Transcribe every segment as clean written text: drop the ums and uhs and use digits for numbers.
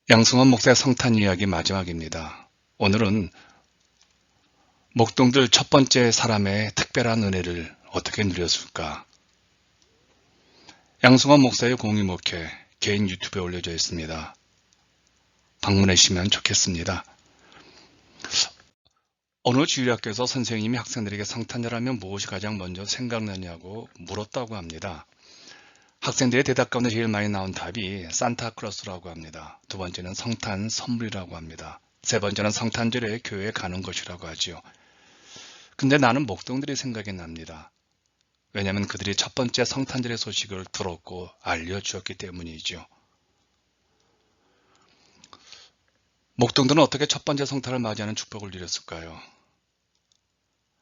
양승환 목사의 성탄 이야기 마지막입니다. 오늘은 목동들 첫 번째 사람의 특별한 은혜를 어떻게 누렸을까? 양승환 목사의 공유목회 개인 유튜브에 올려져 있습니다. 방문해 주시면 좋겠습니다. 어느 주일학교에서 선생님이 학생들에게 성탄절하면 무엇이 가장 먼저 생각나냐고 물었다고 합니다. 학생들의 대답 가운데 제일 많이 나온 답이 산타클로스라고 합니다. 두 번째는 성탄 선물이라고 합니다. 세 번째는 성탄절에 교회에 가는 것이라고 하지요. 근데 나는 목동들이 생각이 납니다. 왜냐하면 그들이 첫 번째 성탄절의 소식을 들었고 알려주었기 때문이죠. 목동들은 어떻게 첫 번째 성탄을 맞이하는 축복을 누렸을까요?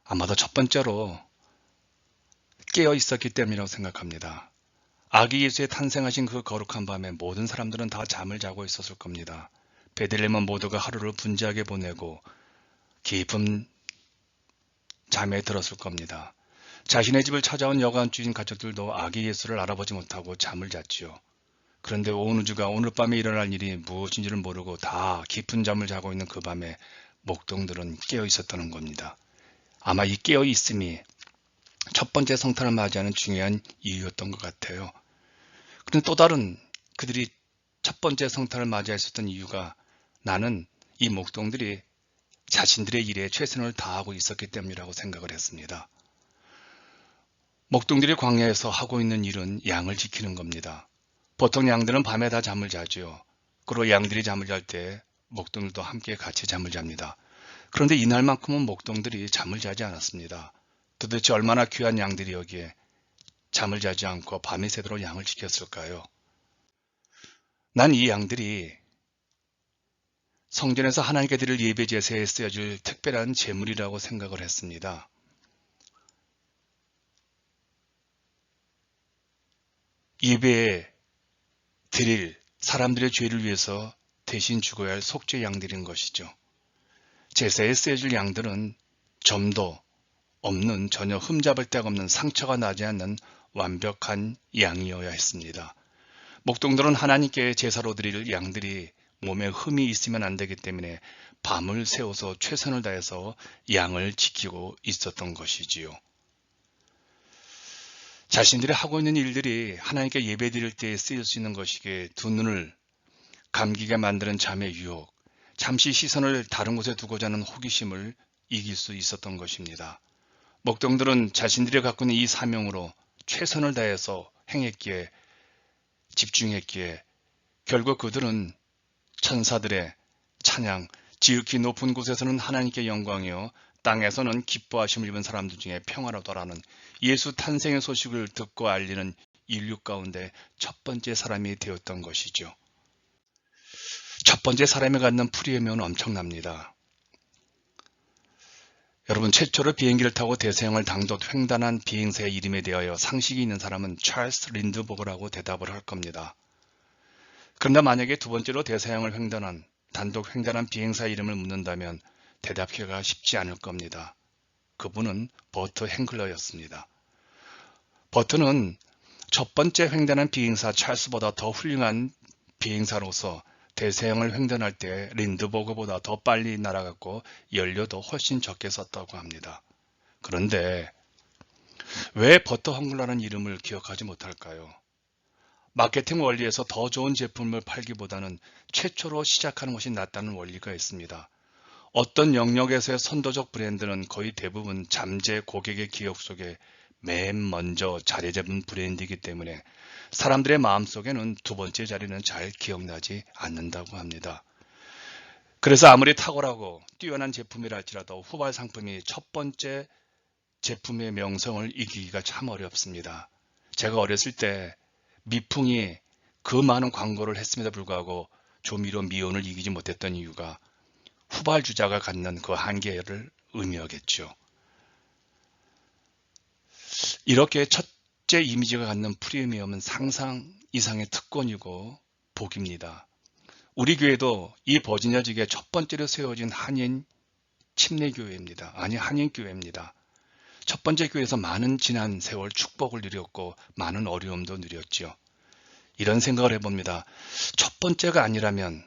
아마도 첫 번째로 깨어 있었기 때문이라고 생각합니다. 아기 예수의 탄생하신 그 거룩한 밤에 모든 사람들은 다 잠을 자고 있었을 겁니다. 베들레헴은 모두가 하루를 분주하게 보내고 깊은 잠에 들었을 겁니다. 자신의 집을 찾아온 여관주인 가족들도 아기 예수를 알아보지 못하고 잠을 잤지요. 그런데 온 우주가 오늘 밤에 일어날 일이 무엇인지를 모르고 다 깊은 잠을 자고 있는 그 밤에 목동들은 깨어 있었다는 겁니다. 아마 이 깨어 있음이 첫 번째 성탄을 맞이하는 중요한 이유였던 것 같아요. 그런데 또 다른 그들이 첫 번째 성탄을 맞이했었던 이유가 나는 이 목동들이 자신들의 일에 최선을 다하고 있었기 때문이라고 생각을 했습니다. 목동들이 광야에서 하고 있는 일은 양을 지키는 겁니다. 보통 양들은 밤에 다 잠을 자지요. 그리고 양들이 잠을 잘 때 목동들도 함께 같이 잠을 잡니다. 그런데 이날만큼은 목동들이 잠을 자지 않았습니다. 도대체 얼마나 귀한 양들이 여기에 잠을 자지 않고 밤이 새도록 양을 지켰을까요? 난 이 양들이 성전에서 하나님께 드릴 예배 제사에 쓰여질 특별한 제물이라고 생각을 했습니다. 예배에 드릴 사람들의 죄를 위해서 대신 죽어야 할 속죄 양들인 것이죠. 제사에 쓰여질 양들은 점도 없는 전혀 흠잡을 데가 없는 상처가 나지 않는 완벽한 양이어야 했습니다. 목동들은 하나님께 제사로 드릴 양들이 몸에 흠이 있으면 안 되기 때문에 밤을 새워서 최선을 다해서 양을 지키고 있었던 것이지요. 자신들이 하고 있는 일들이 하나님께 예배드릴 때에 쓰일 수 있는 것이기에 두 눈을 감기게 만드는 잠의 유혹, 잠시 시선을 다른 곳에 두고자 하는 호기심을 이길 수 있었던 것입니다. 목동들은 자신들이 갖고 있는 이 사명으로 최선을 다해서 행했기에 집중했기에 결국 그들은 천사들의 찬양, 지극히 높은 곳에서는 하나님께 영광이요 땅에서는 기뻐하심을 입은 사람들 중에 평화로더라는 예수 탄생의 소식을 듣고 알리는 인류 가운데 첫 번째 사람이 되었던 것이죠. 첫 번째 사람이 갖는 프리미엄은 엄청납니다. 여러분, 최초로 비행기를 타고 대서양을 단독 횡단한 비행사의 이름에 대하여 상식이 있는 사람은 찰스 린드버그라고 대답을 할 겁니다. 그런데 만약에 두 번째로 대서양을 단독 횡단한 비행사 이름을 묻는다면 대답하기가 쉽지 않을 겁니다. 그분은 버트 행클러였습니다. 버트는 첫 번째 횡단한 비행사 찰스보다 더 훌륭한 비행사로서 대서양을 횡단할 때 린드버그보다 더 빨리 날아갔고 연료도 훨씬 적게 썼다고 합니다. 그런데 왜 버트 헝글러라는 이름을 기억하지 못할까요? 마케팅 원리에서 더 좋은 제품을 팔기보다는 최초로 시작하는 것이 낫다는 원리가 있습니다. 어떤 영역에서의 선도적 브랜드는 거의 대부분 잠재 고객의 기억 속에 맨 먼저 자리 잡은 브랜드이기 때문에 사람들의 마음속에는 두 번째 자리는 잘 기억나지 않는다고 합니다. 그래서 아무리 탁월하고 뛰어난 제품이라 할지라도 후발 상품이 첫 번째 제품의 명성을 이기기가 참 어렵습니다. 제가 어렸을 때 미풍이 그 많은 광고를 했음에도 불구하고 조미료 미온을 이기지 못했던 이유가 후발주자가 갖는 그 한계를 의미하겠죠. 이렇게 첫째 이미지가 갖는 프리미엄은 상상 이상의 특권이고 복입니다. 우리 교회도 이 버지니아주에 첫 번째로 세워진 한인 침례교회입니다. 아니 한인교회입니다. 첫 번째 교회에서 많은 지난 세월 축복을 누렸고 많은 어려움도 누렸죠. 이런 생각을 해봅니다. 첫 번째가 아니라면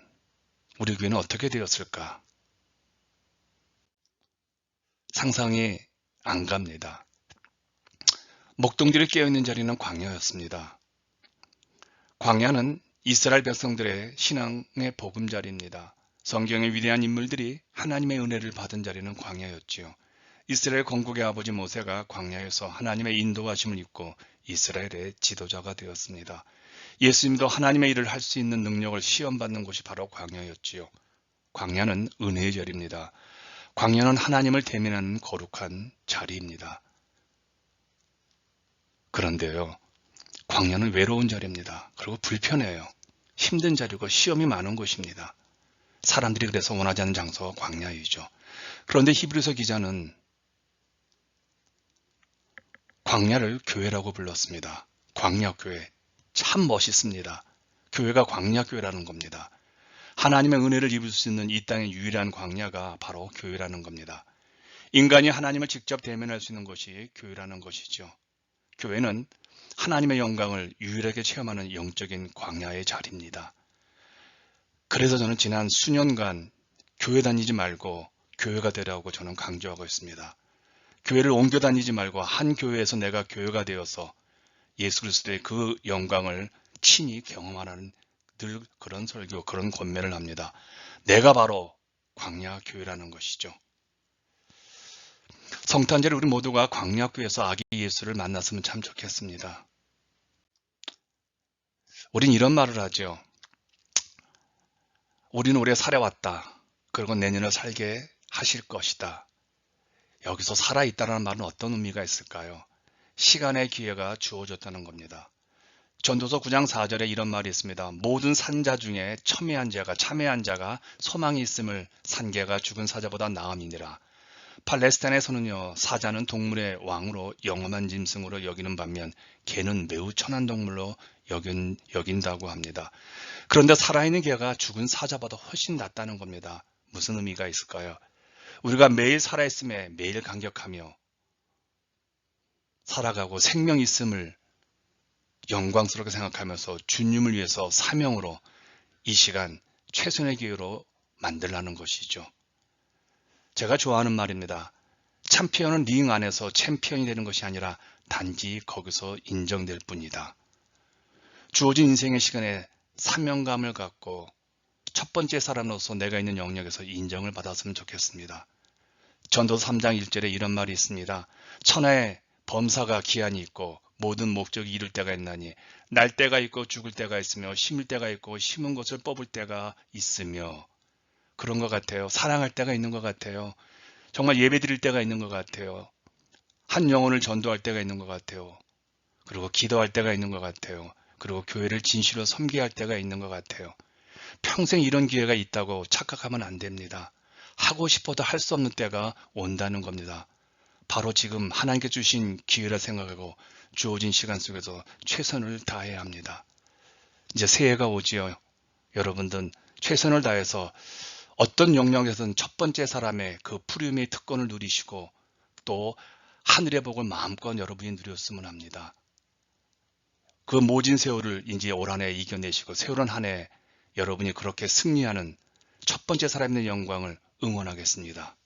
우리 교회는 어떻게 되었을까? 상상이 안 갑니다. 목동들이 깨어있는 자리는 광야였습니다. 광야는 이스라엘 백성들의 신앙의 보금자리입니다. 성경의 위대한 인물들이 하나님의 은혜를 받은 자리는 광야였지요. 이스라엘 건국의 아버지 모세가 광야에서 하나님의 인도하심을 입고 이스라엘의 지도자가 되었습니다. 예수님도 하나님의 일을 할 수 있는 능력을 시험받는 곳이 바로 광야였지요. 광야는 은혜의 자리입니다. 광야는 하나님을 대면하는 거룩한 자리입니다. 그런데요, 광야는 외로운 자리입니다. 그리고 불편해요. 힘든 자리고 시험이 많은 곳입니다. 사람들이 그래서 원하지 않는 장소가 광야이죠. 그런데 히브리서 기자는 광야를 교회라고 불렀습니다. 광야교회. 참 멋있습니다. 교회가 광야교회라는 겁니다. 하나님의 은혜를 입을 수 있는 이 땅의 유일한 광야가 바로 교회라는 겁니다. 인간이 하나님을 직접 대면할 수 있는 것이 교회라는 것이죠. 교회는 하나님의 영광을 유일하게 체험하는 영적인 광야의 자리입니다. 그래서 저는 지난 수년간 교회 다니지 말고 교회가 되라고 저는 강조하고 있습니다. 교회를 옮겨 다니지 말고 한 교회에서 내가 교회가 되어서 예수 그리스도의 그 영광을 친히 경험하는 늘 그런 설교, 그런 권면을 합니다. 내가 바로 광야 교회라는 것이죠. 성탄절에 우리 모두가 광야교회에서 아기 예수를 만났으면 참 좋겠습니다. 우린 이런 말을 하죠. 우리는 오래 살아왔다. 그리고 내년을 살게 하실 것이다. 여기서 살아있다는 말은 어떤 의미가 있을까요? 시간의 기회가 주어졌다는 겁니다. 전도서 9장 4절에 이런 말이 있습니다. 모든 산자 중에 참회한 자가 소망이 있음을 산개가 죽은 사자보다 나음이니라. 팔레스타인에서는요, 사자는 동물의 왕으로 영험한 짐승으로 여기는 반면 개는 매우 천한 동물로 여긴다고 합니다. 그런데 살아있는 개가 죽은 사자보다 훨씬 낫다는 겁니다. 무슨 의미가 있을까요? 우리가 매일 살아있음에 매일 감격하며 살아가고 생명 있음을 영광스럽게 생각하면서 주님을 위해서 사명으로 이 시간 최선의 기회로 만들라는 것이죠. 제가 좋아하는 말입니다. 챔피언은 링 안에서 챔피언이 되는 것이 아니라 단지 거기서 인정될 뿐이다. 주어진 인생의 시간에 사명감을 갖고 첫 번째 사람으로서 내가 있는 영역에서 인정을 받았으면 좋겠습니다. 전도서 3장 1절에 이런 말이 있습니다. 천하에 범사가 기한이 있고 모든 목적이 이룰 때가 있나니 날 때가 있고 죽을 때가 있으며 심을 때가 있고 심은 것을 뽑을 때가 있으며 그런 것 같아요. 사랑할 때가 있는 것 같아요. 정말 예배 드릴 때가 있는 것 같아요. 한 영혼을 전도할 때가 있는 것 같아요. 그리고 기도할 때가 있는 것 같아요. 그리고 교회를 진실로 섬겨야 할 때가 있는 것 같아요. 평생 이런 기회가 있다고 착각하면 안 됩니다. 하고 싶어도 할 수 없는 때가 온다는 겁니다. 바로 지금 하나님께 주신 기회라 생각하고 주어진 시간 속에서 최선을 다해야 합니다. 이제 새해가 오지요. 여러분들 최선을 다해서 어떤 영역에서는 첫 번째 사람의 그 푸르임의 특권을 누리시고 또 하늘의 복을 마음껏 여러분이 누렸으면 합니다. 그 모진 세월을 이제 올 한 해 이겨내시고 새로운 한 해 여러분이 그렇게 승리하는 첫 번째 사람의 영광을 응원하겠습니다.